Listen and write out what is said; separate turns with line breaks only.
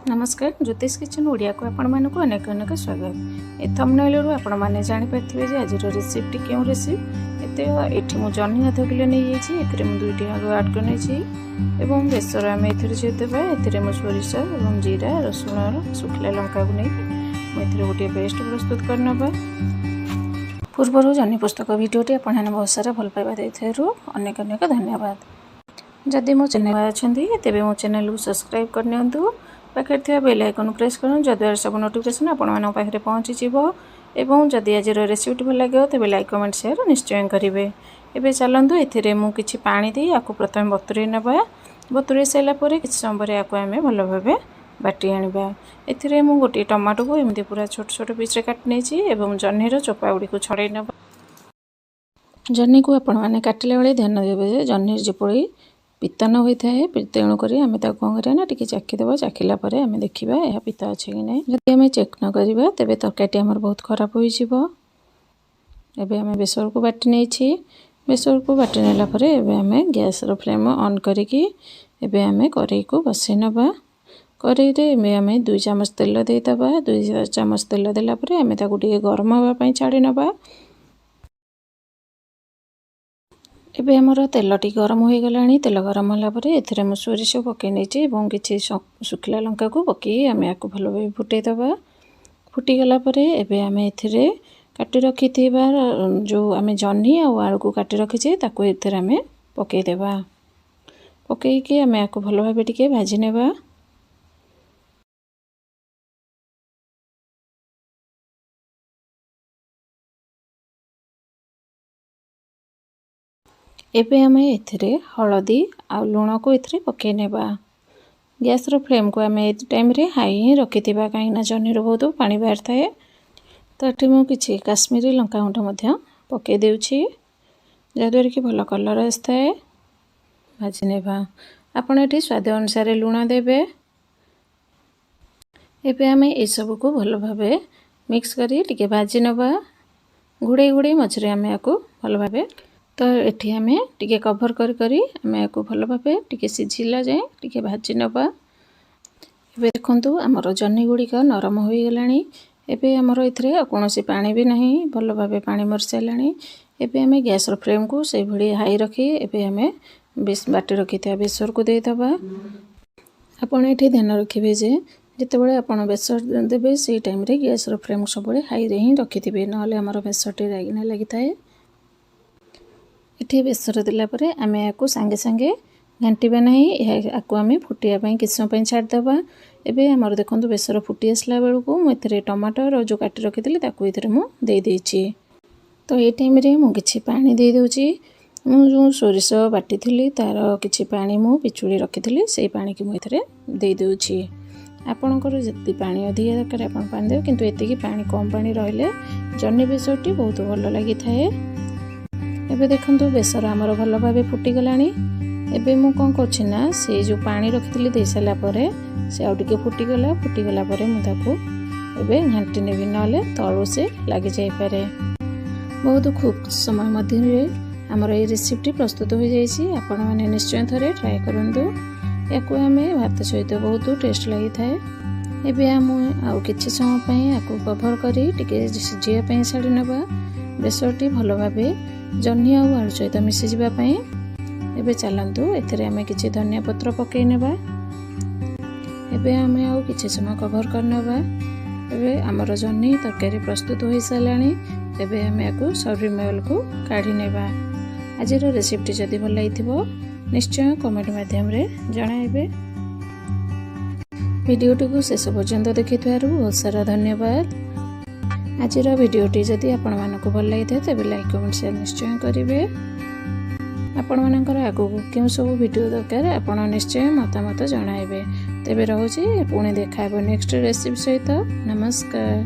नमस्कार ज्योतिष किचन ओडिया को आपण मानक अनेक अनेक स्वागत। ए थंबनेल रु आपण माने जानि पाथिबे जे आज रेसिपी केउ रेसिपी एते एठी मु जन्नी आधा किलो नै येछि एथिरे मु दुईटी आगु ऐड करनै छि एवं बेसर आमे एथिरे जे देबा एथिरे मु सोरिष एवं जीरा रसुण सुखला लंका को नै मु एथिरे गोटे पेस्ट प्रस्तुत करनबा। पूर्वरु जन्नी पुस्तक वीडियोटी आपण ने बहुत सारा भल पाइबा दैथेरु अनेक अनेक धन्यवाद। जदि मो चैनल अछंती तेबे मो चैनल को सब्सक्राइब करनियंतु पाखे थी बेल आइकन प्रेस करूँ जद्वारा सब नोटिफिकेशन आपण पाखे पहुँची एवं जदि आज रेसिपी भल लगे तेज लाइक कमेंट शेयर निश्चय करेंगे। एबे चलतु ए मुझे पानी दे आपको प्रथम बतुरे नवा बतुरे सारापर कि समय आपको आम भल भाव बाटी आनिबा। एथिरे मु गोटे टमाटो को एमती पूरा छोट छोट पीस काटि नहीं जह्नीर चोपा गुड़ी को छड़े नवा। जह्नी को आपण मैंने काटिला बेले ध्यान देवे जह्नी जपरी पिता न होता है तेणुक आम कौन करा टी चाखीदेव चाखिला आम देखा यह पिता अच्छे कि नहीं। जब आम चेक न करवा तेज तरकारी आमर बहुत खराब हो। आम बेसर को बाटी नहीं बेसर को बाटी नेला आम गैस फ्लेम ऑन करिकी आम कड़ाई को बसई नवा। कड़ाई रे आम 2 चामच तेल देदबा 2 चामच तेल देला आम टे गरम होगापी छाड़ी नवा। एबे हमर तेलटी गरम हो गला तेल गरम होगापर ए सोरिष पकई नहीं कि सुखला लंका को पकई आम या भल भाव फुटेदबा। फुटीगलापर एबे आम ए काटी रखि जो आम जह्नी आलू को काटी रखीचे ताको एथिरे आम पकईदेवा। पकईकी आम या भल भाव टिके भाजी नेबा। एबे आम एथिरे हलदी आ लुण को एथिरे पकई नेबा। गैस रो फ्लेम को आम ए टाइम रे हाई ही रखिथिबा कहीं जह्नी रो बहुत पानी बाहर थाए। तो एठी मु किछि काश्मीरी लंका गुंड मध्य पकई देउछि जद्वारा कि भल कलर आसताए। भाजी नेबा आपण एठी स्वाद अनुसार लुण देबे। एबे आम ए सब को भल भाव मिक्स करी टिके भाजी नबा। घुड़े घुड़े मझे आम या भल भाव तो एठी आम टिके कभर करी आम या भल भाव टिके सिझिला जाए टिके भाजी नबा। एबे देखंतु हमर जह्नी गुड़िक नरम हो गलानी। एबे हमर एथिरे कोनोसी पानी भी नहीं भल भाव पानी मर सारानी। एबे आम गैस रो फ्लेम को से भली हाई रखी एबे आम बाटी रखिथा बेसर को देदबा। आपण एठी ध्यान रखिबे जे जितेबाला आपण बेसर देबे से टाइम रे गैस रो फ्लेम सब हाई रे ही रखिथिबे नले हमर बेसरटी रागिना लागि थाए। एठी बेसर देला परे आम या सांगे सांगे घांटीबा नहीं आपको आम फुटिया किस समय छाड़देबा। एबे आमर देखंतु बेसर फुटी आसला बेलू मुझे टमाटर जो काटी रखी ताकू ये मुझे तो ये टाइम रे मु किछि पानी दे दोछि। मु जो सोरिष बाटी थी तार किछि पानी मु पिछुड़ी रखी से पानी की मुझे दे दोछि। आपणकर जति पानी अधिक दरकार आप पानी देव किंतु एतिकी पानी कम पानी रहिले जह्नी बेसरटी बहुत भल लगी थाए। एबे देखंतु बेसर आमर भल भाव फुटीगलानी। एबे मु कौन करछि ना से जो पानी रखिली दे सारा परे से आउ टिके फुटीगला परे मु ताकू एबे घांटी नेबी नले तळु से लागि जाई पारे। बहुत खूब समय मध्य आमर ए रेसिपी प्रस्तुत हो जाइछि। आपण माने निश्चय थरे ट्राई करंतु याकू आम भात सहित बहुत टेस्ट लगी थाए। एबे आम आउ किछि समय पई याकू कभर करी टिके सिझिया पई छाड़ी नबा। बेसरटी भल भाबे जह्नी आउ आलू सहित मिसी जिबा पई। एबे चलंतु एथिरे आम किछि धनिया पत्र पकई नेबा। एबे आम आउ किछि समय कभर करनबा। एबे हमर जह्नी तरकारी प्रस्तुत हो सारानी। एबे आम याकू सर्विंग बाउल को काढी नेबा। आज रेसिपी जदि भल लागिथिबो निश्चय कमेंट माध्यम रे जणाइबे। वीडियोटी को शेष पर्यंत देखिथारु बहुत सारा धन्यवाद। आज वीडियोटी जदि आपण मानक भल लगी तेज लाइक कमेंट शेयर निश्चय करेंगे। आपण मानकर आगू क्यों सब वीडियो दरकार आपण निश्चय मतामत जणाइबे। तेबे रहूची पुणी देखा नेक्स्ट रेसिपी सहित। नमस्कार।